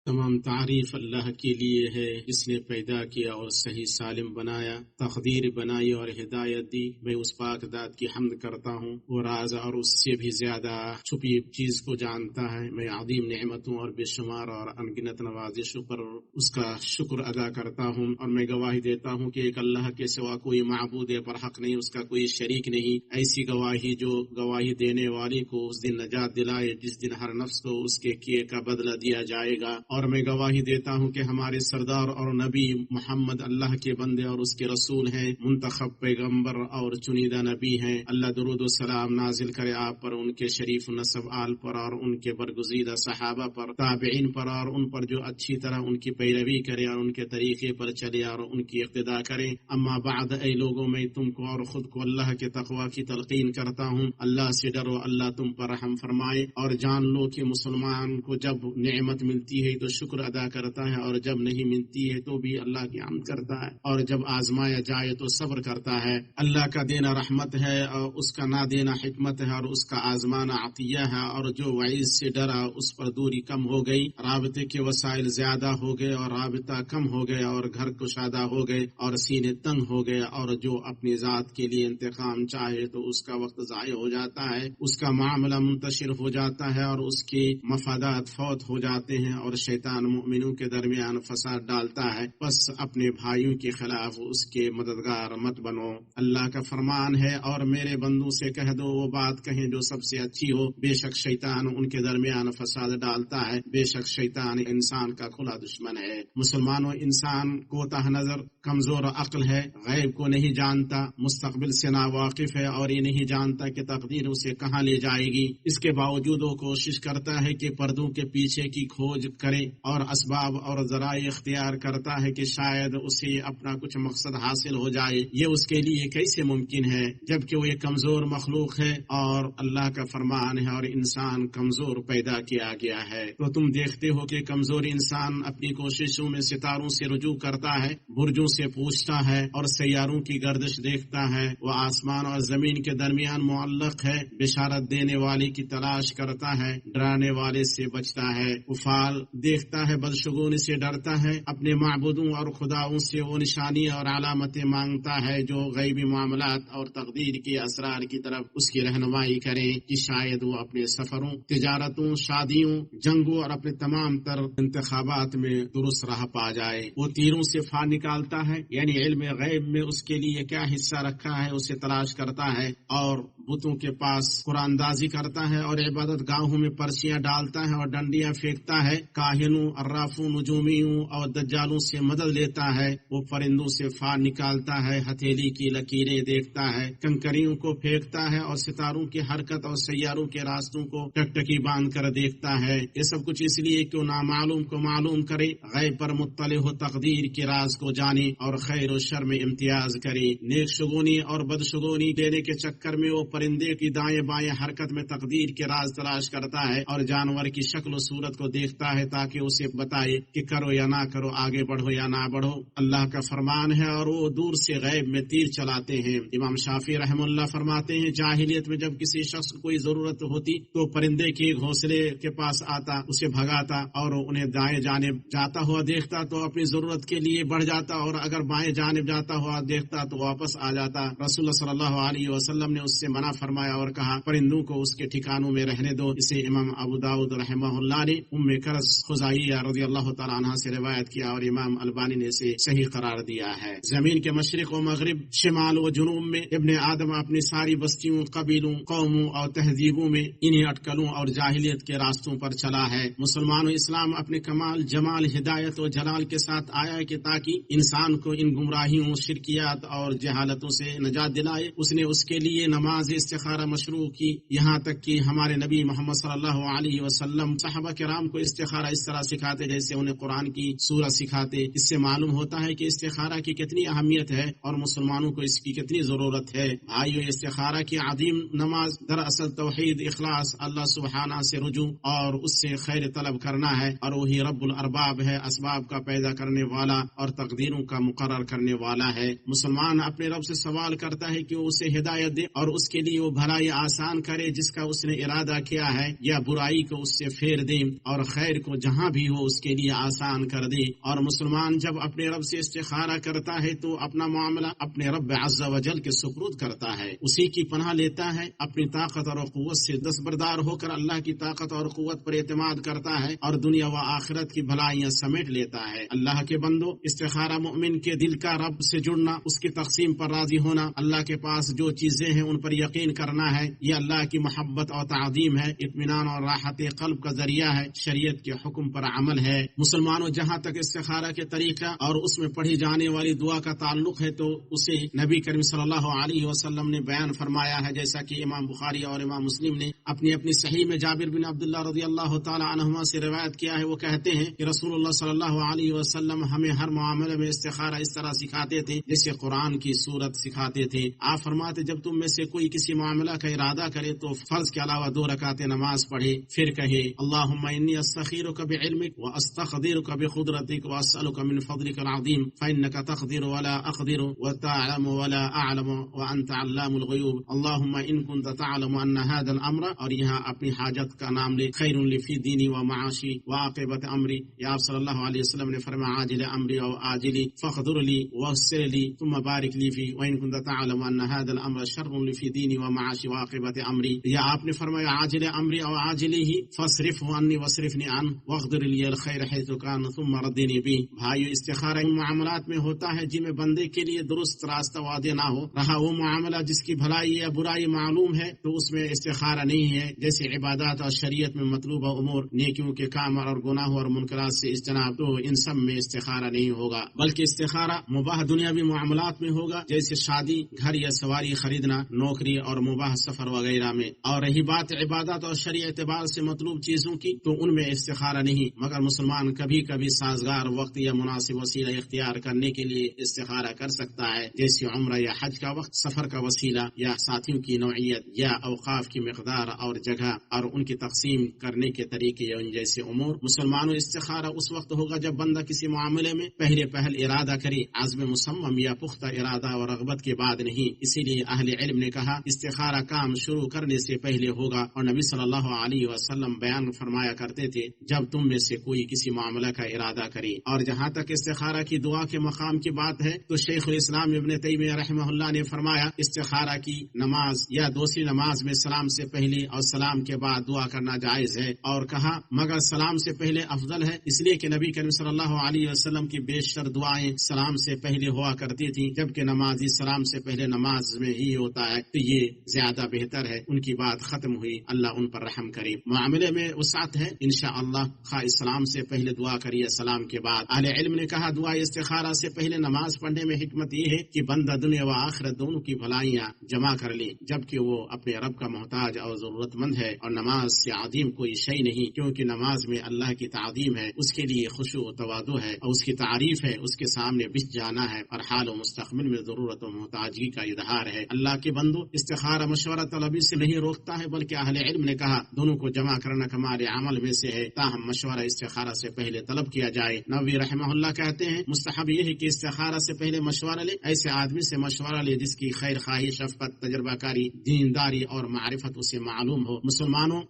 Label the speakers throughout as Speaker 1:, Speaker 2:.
Speaker 1: تمام تعریف اللہ کے لیے ہے جس نے پیدا کیا اور صحیح سالم بنایا، تقدیر بنائی اور ہدایت دی۔ میں اس پاک ذات کی حمد کرتا ہوں، وہ راز اور اس سے بھی زیادہ چھپی چیز کو جانتا ہے۔ میں عظیم نعمتوں اور بے شمار اور انگنت نوازشوں پر اس کا شکر ادا کرتا ہوں، اور میں گواہی دیتا ہوں کہ ایک اللہ کے سوا کوئی معبود پر حق نہیں، اس کا کوئی شریک نہیں۔ ایسی گواہی جو گواہی دینے والے کو اس دن نجات دلائے جس دن ہر نفس کو اس کے کیے کا بدلہ دیا جائے گا۔ اور میں گواہی دیتا ہوں کہ ہمارے سردار اور نبی محمد اللہ کے بندے اور اس کے رسول ہیں، منتخب پیغمبر اور چنیدہ نبی ہیں۔ اللہ درود و سلام نازل کرے آپ پر، ان کے شریف نسب آل پر، اور ان کے برگزیدہ صحابہ پر، تابعین پر، اور ان پر جو اچھی طرح ان کی پیروی کرے اور ان کے طریقے پر چلے اور ان کی اقتداء کرے۔ اما بعد، اے لوگوں، میں تم کو اور خود کو اللہ کے تقوی کی تلقین کرتا ہوں۔ اللہ سے ڈرو، اللہ تم پر رحم فرمائے، اور جان لو کہ مسلمان کو جب نعمت ملتی ہے تو شکر ادا کرتا ہے، اور جب نہیں ملتی ہے تو بھی اللہ کی حمد کرتا ہے، اور جب آزمایا جائے تو صبر کرتا ہے۔ اللہ کا دینا رحمت ہے اور اس کا نہ دینا حکمت ہے، اور اس کا آزمانا عطیہ ہے۔ اور جو وعید سے ڈرا اس پر دوری کم ہو گئی، رابطے کے وسائل زیادہ ہو گئے اور رابطہ کم ہو گیا، اور گھر کشادہ ہو گئے اور سینے تنگ ہو گئے، اور جو اپنی ذات کے لیے انتقام چاہے تو اس کا وقت ضائع ہو جاتا ہے، اس کا معاملہ منتشر ہو جاتا ہے، اور اس کے مفادات فوت ہو جاتے ہیں، اور شیطان مومنوں کے درمیان فساد ڈالتا ہے۔ بس اپنے بھائیوں کے خلاف اس کے مددگار مت بنو۔ اللہ کا فرمان ہے، اور میرے بندوں سے کہہ دو وہ بات کہیں جو سب سے اچھی ہو۔ بے شک شیطان ان کے درمیان فساد ڈالتا ہے، بے شک شیطان انسان کا کھلا دشمن ہے۔ مسلمانوں، انسان کوتاہ نظر، کمزور عقل ہے، غیب کو نہیں جانتا، مستقبل سے ناواقف ہے، اور یہ نہیں جانتا کہ تقدیر اسے کہاں لے جائے گی۔ اس کے باوجود وہ کوشش کرتا ہے کہ پردوں کے پیچھے کی کھوج کرے اور اسباب اور ذرائع اختیار کرتا ہے کہ شاید اسے اپنا کچھ مقصد حاصل ہو جائے۔ یہ اس کے لیے کیسے ممکن ہے جبکہ وہ ایک کمزور مخلوق ہے، اور اللہ کا فرمان ہے اور انسان کمزور پیدا کیا گیا ہے۔ تو تم دیکھتے ہو کہ کمزور انسان اپنی کوششوں میں ستاروں سے رجوع کرتا ہے، برجوں سے پوچھتا ہے، اور سیاروں کی گردش دیکھتا ہے۔ وہ آسمان اور زمین کے درمیان معلق ہے، بشارت دینے والے کی تلاش کرتا ہے، ڈرانے والے سے بچتا ہے۔ افعال دیکھتا ہے، بدشگونی سے ڈرتا ہے، اپنے معبودوں اور خداؤں سے وہ نشانی اور علامتیں مانگتا ہے جو غیبی معاملات اور تقدیر کے اسرار کی طرف اس کی رہنمائی کریں کہ شاید وہ اپنے سفروں، تجارتوں، شادیوں، جنگوں اور اپنے تمام تر انتخابات میں درست راہ پا جائے۔ وہ تیروں سے فار نکالتا ہے، یعنی علم غیب میں اس کے لیے کیا حصہ رکھا ہے اسے تلاش کرتا ہے، اور بتوں کے پاس قرآن اندازی کرتا ہے، اور عبادت گاہوں میں پرچیاں ڈالتا ہے اور ڈنڈیاں پھینکتا ہے، کاہنوں، عرافوں، نجومیوں اور دجالوں سے مدد لیتا ہے۔ وہ پرندوں سے فار نکالتا ہے، ہتھیلی کی لکیریں دیکھتا ہے، کنکریوں کو پھینکتا ہے، اور ستاروں کی حرکت اور سیاروں کے راستوں کو ٹکٹکی باندھ کر دیکھتا ہے۔ یہ سب کچھ اس لیے کہ وہ نامعلوم کو معلوم کرے، غیب پر مطلع ہو، تقدیر کے راز کو جانے، اور خیر و شر میں امتیاز کرے۔ نیک شگونی اور بدشگونی دینے کے چکر میں وہ پرندے کی دائیں بائیں حرکت میں تقدیر کے راز تلاش کرتا ہے، اور جانور کی شکل و صورت کو دیکھتا ہے تاکہ اسے بتائے کہ کرو یا نہ کرو، آگے بڑھو یا نہ بڑھو۔ اللہ کا فرمان ہے، اور وہ دور سے غیب میں تیر چلاتے ہیں۔ امام شافعی رحم اللہ فرماتے ہیں، جاہلیت میں جب کسی شخص کو کوئی ضرورت ہوتی تو پرندے کے گھونسلے کے پاس آتا، اسے بھگاتا، اور انہیں دائیں جانب جاتا ہوا دیکھتا تو اپنی ضرورت کے لیے بڑھ جاتا، اور اگر بائیں جانب جاتا ہوا دیکھتا تو واپس آ جاتا۔ رسول اللہ صلی اللہ علیہ وسلم نے اس سے منع فرمایا اور کہا، پرندوں کو اس کے ٹھکانوں میں رہنے دو۔ اسے امام ابو داؤد رحمہ اللہ نے ام کرز خزائیہ رضی اللہ تعالیٰ عنہ سے روایت کیا، اور امام البانی نے اسے صحیح قرار دیا ہے۔ زمین کے مشرق و مغرب، شمال و جنوب میں ابن آدم اپنی ساری بستیوں، قبیلوں، قوموں اور تہذیبوں میں انہی اٹکلوں اور جاہلیت کے راستوں پر چلا ہے۔ مسلمان و اسلام اپنے کمال، جمال، ہدایت و جلال کے ساتھ آیا ہے کہ تاکہ انسان کو ان گمراہیوں، شرکیات اور جہالتوں سے نجات دلائے۔ اس نے اس کے لیے نماز استخارہ مشروع کی، یہاں تک کہ ہمارے نبی محمد صلی اللہ علیہ وسلم صحابہ کرام کو استخارہ اس طرح سکھاتے جیسے انہیں قرآن کی سورہ سکھاتے۔ اس سے معلوم ہوتا ہے کہ استخارہ کی کتنی اہمیت ہے اور مسلمانوں کو اس کی کتنی ضرورت ہے۔ بھائیو، استخارہ کی عظیم نماز دراصل توحید، اخلاص، اللہ سبحانہ سے رجوع اور اس سے خیر طلب کرنا ہے، اور وہی رب الارباب ہے، اسباب کا پیدا کرنے والا اور تقدیروں کا مقرر کرنے والا ہے۔ مسلمان اپنے رب سے سوال کرتا ہے کہ وہ اسے ہدایت دے اور اس کے لیے وہ بھلائی آسان کرے جس کا اس نے ارادہ کیا ہے، یا برائی کو اس سے پھیر دے اور خیر کو جہاں بھی ہو اس کے لیے آسان کر دے۔ اور مسلمان جب اپنے رب سے استخارہ کرتا ہے تو اپنا معاملہ اپنے رب عز و جل کے سپرد کرتا ہے، اسی کی پناہ لیتا ہے، اپنی طاقت اور قوت سے دستبردار ہو کر اللہ کی طاقت اور قوت پر اعتماد کرتا ہے اور دنیا و آخرت کی بھلائیاں سمیٹ لیتا ہے۔ اللہ کے بندو، استخارہ مومن کے دل کا رب سے جڑنا، اس کی تقسیم پر راضی ہونا، اللہ کے پاس جو چیزیں ہیں ان پر یقین کرنا ہے، یہ اللہ کی محبت اور تعظیم ہے، اطمینان اور راحت قلب کا ذریعہ ہے، شریعت کے حکم پر عمل ہے۔ مسلمانوں، جہاں تک استخارہ کے طریقہ اور اس میں پڑھی جانے والی دعا کا تعلق ہے تو اسے نبی کریم صلی اللہ علیہ وسلم نے بیان فرمایا ہے، جیسا کہ امام بخاری اور امام مسلم نے اپنی صحیح میں جابر بن عبداللہ رضی اللہ تعالی عنہما سے روایت کیا ہے۔ وہ کہتے ہیں کہ رسول اللہ صلی اللہ علیہ وسلم ہمیں ہر معاملے میں استخارہ اس طرح سکھاتے تھے جیسے قرآن کی صورت سکھاتے تھے۔ آپ فرماتے جب تم میں سے کوئی کسی معاملہ کا ارادہ کرے تو فرض کے علاوہ 2 رکعت نماز پڑھے، پھر کہے اللہم انی استخیرک بعلمک واستقدرک بقدرتک واسألک من فضلک العظیم فإنک تقدر ولا اقدر وتعلم ولا اعلم وانت علام الغیوب اللہم ان کنت تعلم ان هذا الامر، اور یہاں اپنی حاجت کا نام لے، خیر لی فی دینی و معاشی وعاقبت امری، یا آپ صلی اللہ علیہ وسلم نے فرمایا عاجل امری او عاجلی فاقدر لی ویسر لی ثم بارک لی فی وان کنت تعلم ان هذا الامر شر لی فی دینی و معاشی وعاقبت امری، یا آپ نے فرمایا عاجل امری او عاجلی ہی فاصرفه عنی واصرفنی عنہ واقدر لی الخیر حیث کان ثم ردنی بھی۔ بھائیو، استخارہ ان معاملات میں ہوتا ہے جن میں بندے کے لیے درست راستہ واضح نہ ہو رہا، وہ معاملہ جس کی بھلائی یا برائی معلوم ہے تو اس میں استخارہ نہیں ہے، جیسے عبادات اور شریعت میں مطلوبہ امور، نیکیوں کے کام اور گناہوں اور منکرات سے اجتناب، تو ان سب میں استخارہ نہیں ہوگا، بلکہ استخارہ مباح دنیاوی معاملات میں ہوگا، جیسے شادی، گھر یا سواری خریدنا، نوکری اور مباح سفر وغیرہ میں۔ اور رہی بات عبادات اور شرعی اعتبار سے مطلوب چیزوں کی تو ان میں استخارہ نہیں، مگر مسلمان کبھی کبھی سازگار وقت یا مناسب وسیلہ اختیار کرنے کے لیے استخارہ کر سکتا ہے، جیسے عمرہ یا حج کا وقت، سفر کا وسیلہ یا ساتھیوں کی نوعیت یا اوقاف کی مقدار اور جگہ اور ان کی تقسیم کرنے کے طریقے یا ان جیسے امور۔ مسلمانوں، استخارہ اس وقت ہوگا جب بندہ کسی معاملے میں پہل ارادہ کرے، عزم مصمم یا پختہ ارادہ اور رغبت کے بعد نہیں۔ اسی لیے اہل علم نے کہا استخارہ کام شروع کرنے سے پہلے ہوگا، اور نبی صلی اللہ علیہ وسلم بیان فرمایا کرتے تھے جب تم میں سے کوئی کسی معاملہ کا ارادہ کرے۔ اور جہاں تک استخارہ کی دعا کے مقام کی بات ہے تو شیخ الاسلام ابن تیمیہ رحمہ اللہ نے فرمایا استخارہ کی نماز یا دوسری نماز میں سلام سے پہلے اور سلام کے بعد دعا کرنا جائز ہے، اور کہا مگر سلام سے پہلے افضل ہے، اس لیے کہ نبی کریم صلی اللہ علیہ وسلم کی بیشتر دعائیں سلام سے پہلے ہوا کرتی تھی، جبکہ نمازی سلام سے پہلے نماز میں ہی ہوتا ہے، تو یہ زیادہ بہتر ہے۔ ان کی بات ختم ہوئی، اللہ ان پر رحم کرے۔ معاملے میں وسعت ہے، انشاءاللہ خواہ اسلام سے پہلے دعا کریے، سلام کے بعد۔ اہل علم نے کہا دعا استخارہ سے پہلے نماز پڑھنے میں حکمت یہ ہے کہ بندہ دنیا و آخرت دونوں کی بھلائیاں جمع کر لے، جبکہ وہ اپنے رب کا محتاج اور ضرورت مند ہے، اور نماز سے عظیم کوئی شے نہیں، کیونکہ نماز میں اللہ کی تعظیم ہے، اس کے لیے خشوع و تواضع ہے، اور اس کی تعریف ہے، اس کے سامنے بچ جانا ہے، اور حال و مستقبل میں ضرورت و محتاجگی کا اظہار ہے۔ اللہ کے بندو، استخارہ مشورہ طلبی سے نہیں روکتا ہے، بلکہ اہل علم نے کہا دونوں کو جمع کرنا کمال عمل میں سے ہے، تاہم مشورہ استخارہ سے پہلے طلب کیا جائے۔ نووی رحمہ اللہ کہتے ہیں مستحب یہ ہے کہ استخارہ سے پہلے مشورہ لے، ایسے آدمی سے مشورہ لے جس کی خیر خواہی، شفقت، تجربہ کاری، دینداری اور معرفت اسے معلوم ہو۔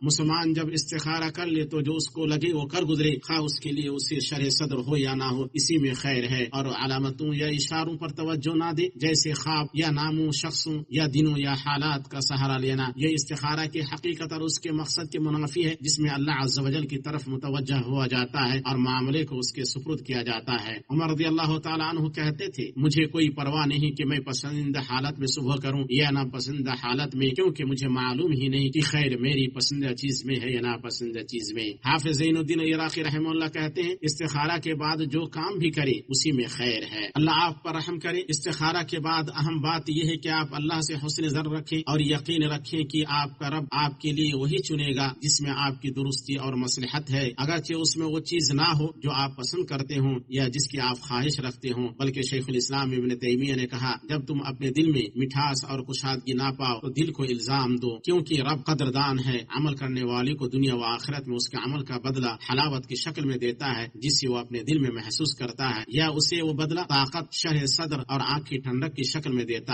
Speaker 1: مسلمان جب استخارہ کر لے تو جو اس کو لگے وہ کر گزرے، خواہ اس کے لیے اسے شرح صدر ہو یا نہ ہو، اسی میں خیر ہے، اور علامتوں یا اشاروں پر توجہ نہ دے، جیسے خواب یا ناموں، شخصوں یا دنوں یا حالات کا سہارا لینا۔ یہ استخارہ کی حقیقت اور اس کے مقصد کے منافی ہے، جس میں اللہ عز و جل کی طرف متوجہ ہوا جاتا ہے اور معاملے کو اس کے سپرد کیا جاتا ہے۔ عمر رضی اللہ تعالیٰ عنہ کہتے تھے مجھے کوئی پرواہ نہیں کہ میں پسندیدہ حالت میں صبح کروں یا ناپسندیدہ حالت میں، کیونکہ مجھے معلوم ہی نہیں کہ خیر میری پسندیدہ چیز میں ہے یا ناپسندیدہ چیز میں۔ حافظ زین الدین عراقی رحمہ اللہ کہتے ہیں استخارہ کے بعد جو کام بھی کرے اسی میں خیر ہے، اللہ آپ پر رحم کرے۔ استخارہ کے بعد اہم بات یہ ہے کہ آپ اللہ سے حسن ظن رکھیں اور یقین رکھیں کہ آپ کا رب آپ کے لیے وہی چنے گا جس میں آپ کی درستی اور مصلحت ہے، اگرچہ اس میں وہ چیز نہ ہو جو آپ پسند کرتے ہوں یا جس کی آپ خواہش رکھتے ہوں۔ بلکہ شیخ الاسلام ابن تیمیہ نے کہا جب تم اپنے دل میں مٹھاس اور کشادگی نہ پاؤ تو دل کو الزام دو، کیونکہ رب قدردان ہے، عمل کرنے والے کو دنیا و آخرت میں اس کے عمل کا بدلہ حلاوت کی شکل میں دیتا ہے جس سے وہ اپنے دل میں محسوس کرتا ہے، یا اسے وہ بدلہ طاقت، شرح صدر اور آنکھ کی ٹھنڈک کی شکل میں دیتا